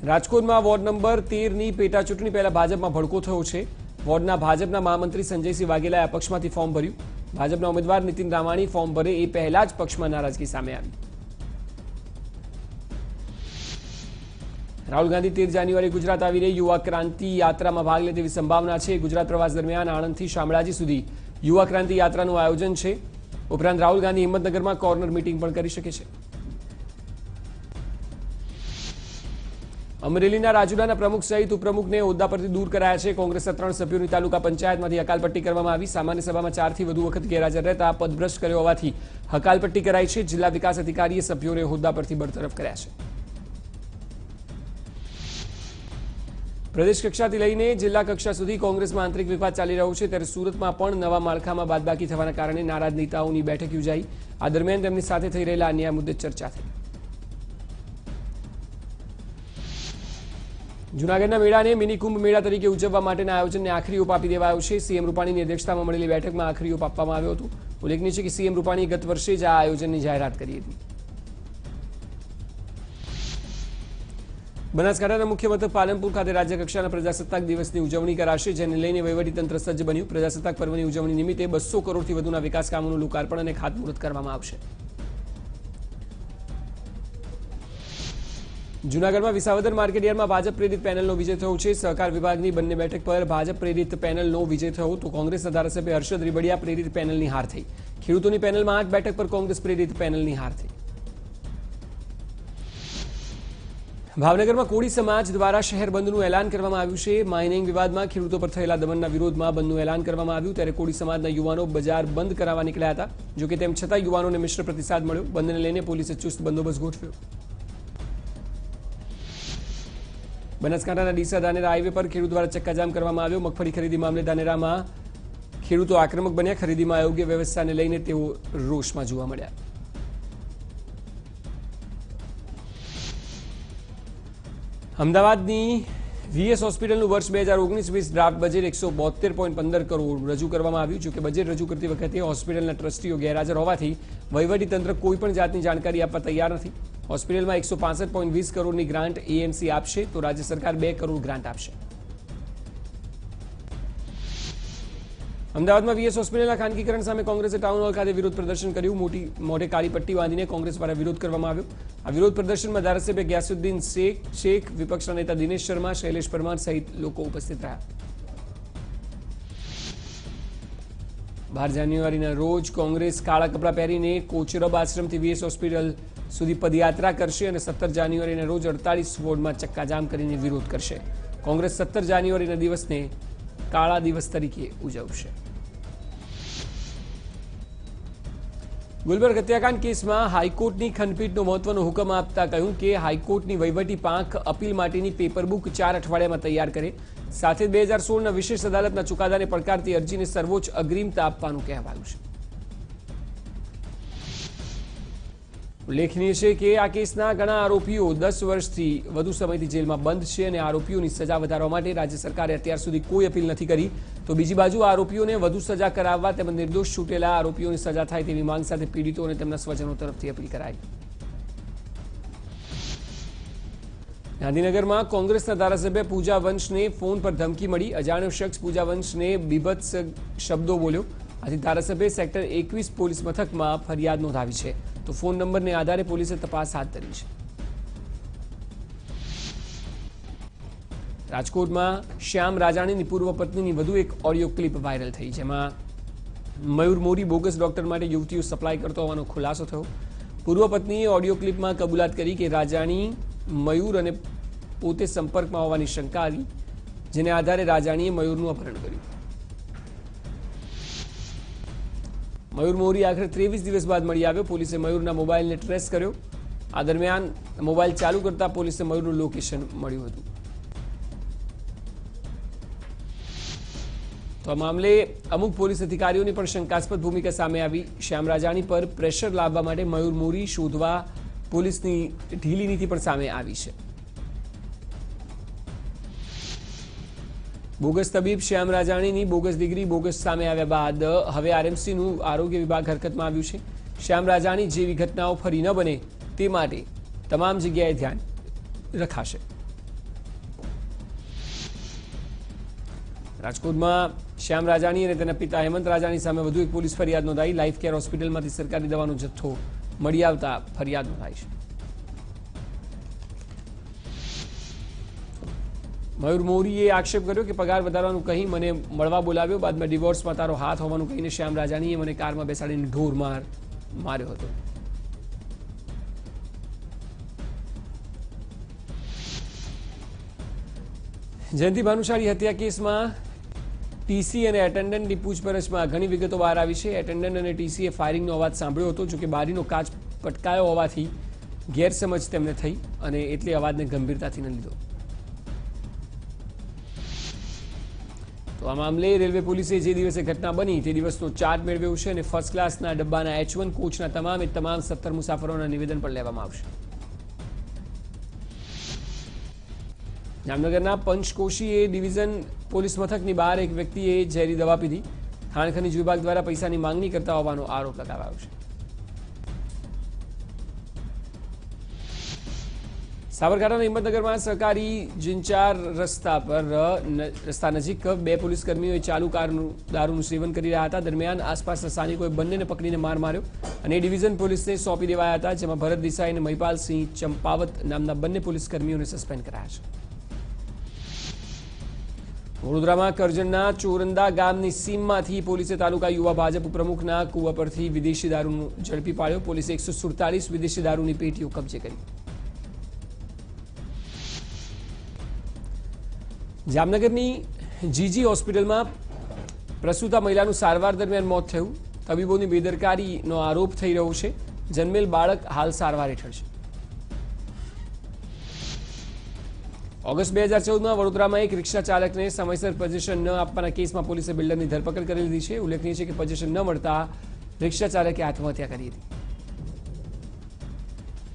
રાજકોટમાં ward number 13ની પેટા ચૂંટણી પહેલા ભાજપમાં ભડકો થયો છે। વોર્ડના ભાજપના મહામંત્રી સંજયસિંહ વાઘેલાએ અપક્ષમાંથી ફોર્મ ભર્યું। ભાજપના ઉમેદવાર નીતિન રામાણી ફોર્મ ભરે એ પહેલા જ પક્ષમાં નારાજગી સામે આવી। રાહુલ ગાંધી 13 જાન્યુઆરી ગુજરાત આવી રહી યુવા ક્રાંતિ યાત્રામાં ભાગ લે તેવી સંભાવના છે। ગુજરાત પ્રવાસ દરમિયાન આણંદથી શામળાજી સુધી યુવા ક્રાંતિ યાત્રાનું આયોજન છે। ઉપરાંત રાહુલ ગાંધી હિંમતનગરમાં કોર્નર મીટિંગ પણ કરી શકે છે। અમરેલીના રાજુલાના પ્રમુખ સહિત ઉપપ્રમુખને હોદ્દા પરથી દૂર કરાયા છે। કોંગ્રેસના 3 સભ્યોની તાલુકા પંચાયતમાંથી હકાલપટ્ટી કરવામાં આવી। સામાન્ય સભામાં 4 થી વધુ વખત ગેરહાજર રહેતા પદભ્રષ્ટ કર્યો હોવાથી હકાલપટ્ટી કરાઈ છે। જિલ્લા વિકાસ અધિકારીએ સભ્યોને હોદ્દા પરથી બરતરફ કર્યા છે। પ્રદેશ કક્ષાથી લઈને જિલ્લા કક્ષા સુધી કોંગ્રેસમાં આંતરિક વિવાદ ચાલી રહ્યો છે। ત્યારે સુરતમાં પણ નવા માળખામાં બાદબાકી થવાના કારણે નારાજ નેતાઓની બેઠક યોજાઈ। આ દરમિયાન તેમની સાથે થઈ રહેલા અન્યાય મુદ્દે ચર્ચા થઈ। જૂનાગઢના મેળાને મિની કુંભ મેળા તરીકે ઉજવવા માટેના આયોજનને આખરી ઓપ આપી દેવાયો છે। સીએમ રૂપાણીની અધ્યક્ષતામાં મળેલી બેઠકમાં આખરી ઓપ આપવામાં આવ્યો હતો। ઉલ્લેખનીય છે કે સીએમ રૂપાણીએ ગત વર્ષે જ આ આયોજનની જાહેરાત કરી હતી। બનાસકાંઠાના મુખ્ય મથક પાલનપુર ખાતે રાજ્યકક્ષાના પ્રજાસત્તાક દિવસની ઉજવણી કરાશે, જેને લઈને વહીવટીતંત્ર સજ્જ બન્યું। પ્રજાસત્તાક પર્વની ઉજવણી નિમિત્તે 200 કરોડથી વધુના વિકાસ કામોનું લોકાર્પણ અને ખાતમુહૂર્ત કરવામાં આવશે। જૂનાગઢમાં વિસાવદર માર્કેટયાર્ડમાં ભાજપ પ્રેરિત પેનલનો વિજય થયો છે। સહકાર વિભાગની બંને બેઠક પર ભાજપ પ્રેરિત પેનલનો વિજય થયો તો કોંગ્રેસના ધારાસભ્ય હર્ષદ રીબડિયા પ્રેરિત પેનલની હાર થઈ। ખેડૂતોની પેનલમાં 8 બેઠક પર કોંગ્રેસ પ્રેરિત પેનલની હાર થઈ। ભાવનગરમાં કોળી સમાજ દ્વારા શહેર બંધનું એલાન કરવામાં આવ્યું છે। માઇનિંગ વિવાદમાં ખેડૂતો પર થયેલા દમનના વિરોધમાં બંધનું એલાન કરવામાં આવ્યું। ત્યારે કોળી સમાજના યુવાનો બજાર બંધ કરાવવા નીકળ્યા હતા। જોકે તેમ છતાં યુવાનોને મિશ્ર પ્રતિસાદ મળ્યો। બંધને લઈને પોલીસે ચુસ્ત બંદોબસ્ત ગોઠવ્યો। બનાસકાંઠાના ડીસા ધાનેરા હાઈવે પર ખેડૂત દ્વારા ચક્કાજામ કરવામાં આવ્યો। મગફળી ખરીદી મામલે ધાનેરામાં ખેડૂતો આક્રમક બન્યા। ખરીદીમાં અયોગ્ય વ્યવસ્થાને લઈને તેઓ રોષમાં જોવા મળ્યા। અમદાવાદની વીએસ હોસ્પિટલનું વર્ષ 2019-20 ડ્રાફ્ટ બજેટ 172.15 કરોડ રજૂ કરવામાં આવ્યું। જોકે બજેટ રજૂ કરતી વખતે હોસ્પિટલના ટ્રસ્ટીઓ ગેરહાજર હોવાથી વહીવટીતંત્ર કોઈપણ જાતની જાણકારી આપવા તૈયાર નથી। હોસ્પિટલમાં 165.20 કરોડની ગ્રાન્ટ એએમસી આપશે તો રાજ્ય સરકાર 2 કરોડ ગ્રાન્ટ આપશે। અમદાવાદમાં વીએસ હોસ્પિટલના ખાનગીકરણ સામે કોંગ્રેસે ટાઉન હોલ ખાતે વિરોધ પ્રદર્શન કર્યું। મોઢે કાળી પટ્ટી બાંધીને કોંગ્રેસ દ્વારા વિરોધ કરવામાં આવ્યો। આ વિરોધ પ્રદર્શનમાં ધારાસભ્ય ગ્યાસુદ્દીન શેખ, વિપક્ષના નેતા દિનેશ શર્મા, શૈલેષ પરમાર સહિત લોકો ઉપસ્થિત રહ્યા। 12 જાન્યુઆરીના રોજ કોંગ્રેસ કાળા કપડાં પહેરીને કોચરબ આશ્રમથી વીએસ હોસ્પિટલ સુધી પદયાત્રા કરશે અને 17 જાન્યુઆરીના રોજ 48 વોર્ડમાં ચક્કાજામ કરીને વિરોધ કરશે। કોંગ્રેસ 17 જાન્યુઆરીના દિવસને કાળા દિવસ તરીકે ઉજવશે। ગુલબર્ગ હત્યાકાંડ કેસમાં હાઈકોર્ટની ખંડપીઠનો મહત્વનો હુકમ આપતા કહ્યું કે હાઈકોર્ટની વહીવટી પાંખ અપીલ માટેની પેપરબુક 4 અઠવાડિયામાં તૈયાર કરે। સાથે 2016ના વિશેષ અદાલતના ચુકાદાને પડકારતી અરજીને સર્વોચ્ચ અગ્રીમતા આપવાનું કહેવાયું છે। ઉલ્લેખનીય છે કે આ કેસના ઘણા આરોપીઓ 10 વર્ષથી વધુ સમયથી જેલમાં બંધ છે અને આરોપીઓની સજા વધારવા માટે રાજ્ય સરકારે અત્યાર સુધી કોઈ અપીલ નથી કરી। તો બીજી બાજુ આરોપીઓને વધુ સજા કરાવવા તેમજ નિર્દોષ છૂટેલા આરોપીઓની સજા થાય તેવી માંગ સાથે પીડિતો અને તેમના સ્વજનો તરફથી અપીલ કરાઈ। ગાંધીનગરમાં કોંગ્રેસના ધારાસભ્ય પૂજા વંશને ફોન પર ધમકી મળી। અજાણ્યો શખ્સ પૂજા વંશને બીભત્સ શબ્દો બોલ્યો। આથી ધારાસભ્યે સેક્ટર 21 પોલીસ મથકમાં ફરિયાદ નોંધાવી છે। તો ફોન નંબરને આધારે પોલીસે તપાસ હાથ ધરી છે। રાજકોટમાં શ્યામ રાજાણીની પૂર્વ પત્નીની વધુ એક ઓડિયો ક્લિપ વાયરલ થઈ, જેમાં મયુર મોરી બોગસ ડોક્ટર માટે યુવતીઓ સપ્લાય કરતો હોવાનો ખુલાસો થયો। પૂર્વ પત્નીએ ઓડિયો ક્લિપમાં કબૂલાત કરી કે રાજાણી મયુર અને પોતે સંપર્કમાં હોવાની શંકા આવી, જેને આધારે રાજાણીએ મયુરનું અપહરણ કર્યું। મયુર મોરી આખરે 23 દિવસ બાદ મળી આવ્યો। પોલીસે મયુરના મોબાઈલને ટ્રેસ કર્યો। આ દરમિયાન મોબાઈલ ચાલુ કરતા પોલીસે મયુરનું લોકેશન મળ્યું હતું। તો આ મામલે અમુક પોલીસ અધિકારીઓની પણ શંકાસ્પદ ભૂમિકા સામે આવી। શ્યામ રાજાણી પર પ્રેશર લાવવા માટે મયુર મોરી શોધવા પોલીસની ઢીલી નીતિ પણ સામે આવી છે। બોગસ તબીબ શ્યામ રાજાણીની બોગસ ડિગ્રી બોગસ સામે આવ્યા બાદ હવે આરએમસીનું આરોગ્ય વિભાગ હરકતમાં આવ્યું છે। શ્યામ રાજાણી જેવી ઘટનાઓ ફરી ન બને તે માટે તમામ જગ્યાએ ધ્યાન રખાશે। રાજકોટમાં શ્યામ રાજાણી અને તેના પિતા હેમંત રાજાણી સામે વધુ એક પોલીસ ફરિયાદ નોંધાઈ. લાઈફ કેર હોસ્પિટલમાંથી સરકારી દવાનો જથ્થો મળી આવતા ફરિયાદ નોંધાઈ છે. મયુર મોરીએ આક્ષેપ કર્યો કે પગાર વધારવાનું કહી મને મળવા બોલાવ્યો, બાદમાં ડિવોર્સમાં તારો હાથ હોવાનું કહીને શ્યામ રાજાણીએ મને કારમાં બેસાડીને ઢોર માર્યો હતો. જયંતિ ભાનુશાળી હત્યા કેસમાં ટીસી અને એટેન્ડન્ટની પૂછપરછમાં ઘણી વિગતો બહાર આવી છે. એટેન્ડન્ટ અને ટીસીએ ફાયરિંગનો અવાજ સાંભળ્યો હતો, જોકે બારીનો કાચ પટકાયો હોવાથી ગેરસમજ તેમને થઈ અને એટલે અવાજને ગંભીરતાથી ન લીધો. તો આ મામલે રેલવે પોલીસે જે દિવસે ઘટના બની તે દિવસનો ચાર્જ મેળવ્યો છે અને ફર્સ્ટ ક્લાસના ડબ્બાના H1 કોચના તમામ 17 મુસાફરોના નિવેદન પણ લેવામાં આવશે. જામનગરના પંચકોશી ડિવિઝન પોલીસ મથકની બહાર એક વ્યક્તિએ ઝેરી દવા પીધી. ખાણ ખનીજ વિભાગ દ્વારા પૈસાની માંગણી કરતા હોવાનો આરોપ લગાવાયો છે. સાબરકાંઠાના હિંમતનગરમાં સહકારી જીંચાર રસ્તા નજીક બે પોલીસ કર્મીઓએ ચાલુ કારનું દારૂનું સેવન કરી રહ્યા હતા. દરમિયાન આસપાસના સ્થાનિકોએ બંનેને પકડીને માર માર્યો અને ડિવિઝન પોલીસને સોંપી દેવાયા હતા, જેમાં ભરત દેસાઈ અને મહિપાલસિંહ ચંપાવત નામના બંને પોલીસ કર્મીઓને સસ્પેન્ડ કરાયા છે. વડોદરામાં કરજણના ચોરંદા ગામની સીમમાંથી પોલીસે તાલુકા યુવા ભાજપ પ્રમુખના કુવા પરથી વિદેશી દારૂનું ઝડપી પાડ્યો. પોલીસે 147 વિદેશી દારૂની પેટીઓ કબજે કરી. જામનગરની જીજી હોસ્પિટલમાં પ્રસૂતા મહિલાનું સારવાર દરમિયાન મોત થયું. તબીબોની બેદરકારીનો આરોપ થઈ રહ્યો છે. જન્મેલ બાળક હાલ સારવાર હેઠળ છે. ઓગસ્ટ 2014માં વડોદરામાં એક રિક્ષા ચાલકને સમયસર પોઝિશન ન આપવાના કેસમાં પોલીસે બિલ્ડરની ધરપકડ કરી લીધી છે. ઉલ્લેખનીય છે કે પોઝિશન ન મળતા રિક્ષા ચાલકે આત્મહત્યા કરી હતી.